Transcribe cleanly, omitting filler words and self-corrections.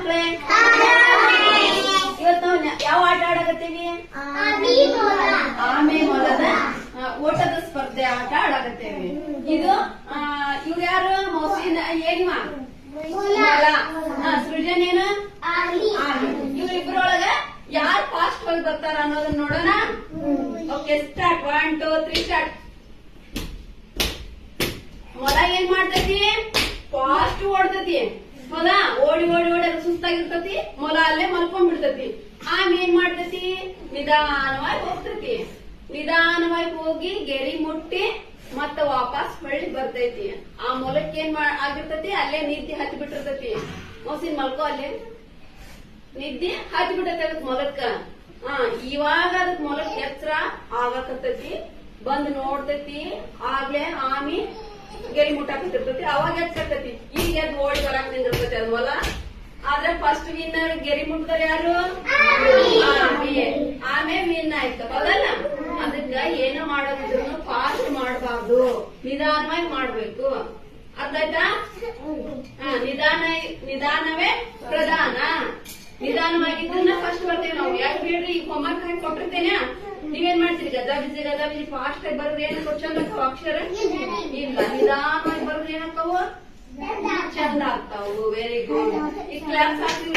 ಮಕ್ಳೇ? ಇವತ್ತು ನಾವು ಯಾವ ಆಟ ಆಡಕತ್ತೀವಿ? ಆಮೆ ಮೊಲದ ಓಟದ ಸ್ಪರ್ಧೆ ಆಟ ಆಡಕತ್ತೇವೆ. ಇದು ಇವ್ರು ಯಾರು? ಮೌಸಿನ ಏನಿವ ಮೊಲ, ಸೃಜನ್ ಏನು? ಇವ್ರಿಬ್ರೊಳಗ ಯಾರು ಫಾಸ್ಟ್ ಹೋಗಿ ಬರ್ತಾರ ಅನ್ನೋದನ್ನ ನೋಡೋಣ. Okay, start. 1 2 3 ಸ್ಟಾರ್ಟ್. ಮೊಲ ಏನ್ ಮಾಡ್ತೈತಿ? ಫಾಸ್ಟ್ ಓಡ್ತತಿ. ಹೌದಾ? ಓಡಿ ಓಡಿ ಓಡಿ ಅದು ಸುಸ್ತಾಗಿರ್ತತಿ. ಮೊಲ ಅಲ್ಲೇ ಮಲ್ಕೊಂಡ್ಬಿಡ್ತತಿ. ಆಮೇಲೆ ಏನ್ ಮಾಡ್ತತಿ? ನಿಧಾನವಾಗಿ ಹೋಗ್ತತಿ. ನಿಧಾನವಾಗಿ ಹೋಗಿ ಗೆರಿ ಮುಟ್ಟಿ ಮತ್ತ ವಾಪಸ್ ಹೊಳ್ಳಿ ಬರ್ತೈತಿ. ಆ ಮೊಲಕ್ಕೆ ಏನ್ ಆಗಿರ್ತತಿ? ಅಲ್ಲೇ ನಿದ್ದೆ ಹತ್ತಿ ಬಿಟ್ಟಿರ್ತತಿ. ಮೌಸಿನ್ ಮಲ್ಕೋ, ಅಲ್ಲೇ ನಿದ್ದೆ ಹತ್ತಿ ಬಿಟ್ಟೈತಿ ಅದಕ್ ಮೊಲಕ್ಕ. ಇವಾಗ ಅದಕ್ ಮೊಲಕ್ ಎಚ್ಚರ ಆಗಕತ್ತತಿ. ಬಂದ್ ನೋಡ್ತೈತಿ. ಆಗ್ಲೇ ಆಮಿ ಗೆರಿ ಮುಟ್ಟಾಕತ್ತಿರ್ತತಿ. ಅವಾಗ ಎಚ್ಚರ್ತತಿ. ಈಗ ಎದ್ದು ಓಡಿ ಬರಾಕ್ ನಿಂದಿರ್ತತಿ ಅದ್ ಮೊಲ. ಆದ್ರೆ ಫಸ್ಟ್ ವಿನ್ನರ್ ಗೆರಿ ಮುಟ್ತಾರೆ ಯಾರು? ಆಮೆ ವಿನ್ ಆಯ್ತು. ಹೌದಲ್ಲ? ಅದಕ್ಕ ಏನೋ ಮಾಡೋದಿದ್ರು ಫಾಸ್ಟ್ ಮಾಡಬಾರ್ದು, ನಿಧಾನವಾಗಿ ಮಾಡ್ಬೇಕು. ಅರ್ಥ ಆಯ್ತಾ? ನಿಧಾನವೇ ಪ್ರಧಾನ. ನಿಧಾನವಾಗಿದ್ದನ್ನ ಫಸ್ಟ್ ಬರ್ತೇವೆ ನಾವು. ಯಾಕೆ ಬೇಡ್ರಿ? ಈಗ ಹೋಮ್ವರ್ಕ್ ಹಾಕಿ ಕೊಟ್ಟಿರ್ತೇನೆ. ನೀವೇನ್ ಮಾಡ್ತೀರಿ? ಗದಾ ಬಿಜಿ ಫಾಸ್ಟ್ ಆಗಿ ಬರೋದು ಏನಕ್ಕ ಚಂದ ಆಗ್ತಾವ ಅಕ್ಷರ? ಇಲ್ಲ, ನಿಧಾನವಾಗಿ ಬರೋದು ಏನಕ್ಕವು ಚಂದ ಆಗ್ತಾವು. Very good. ಈ ಕ್ಲಾಸ್ ಹಾಕಿ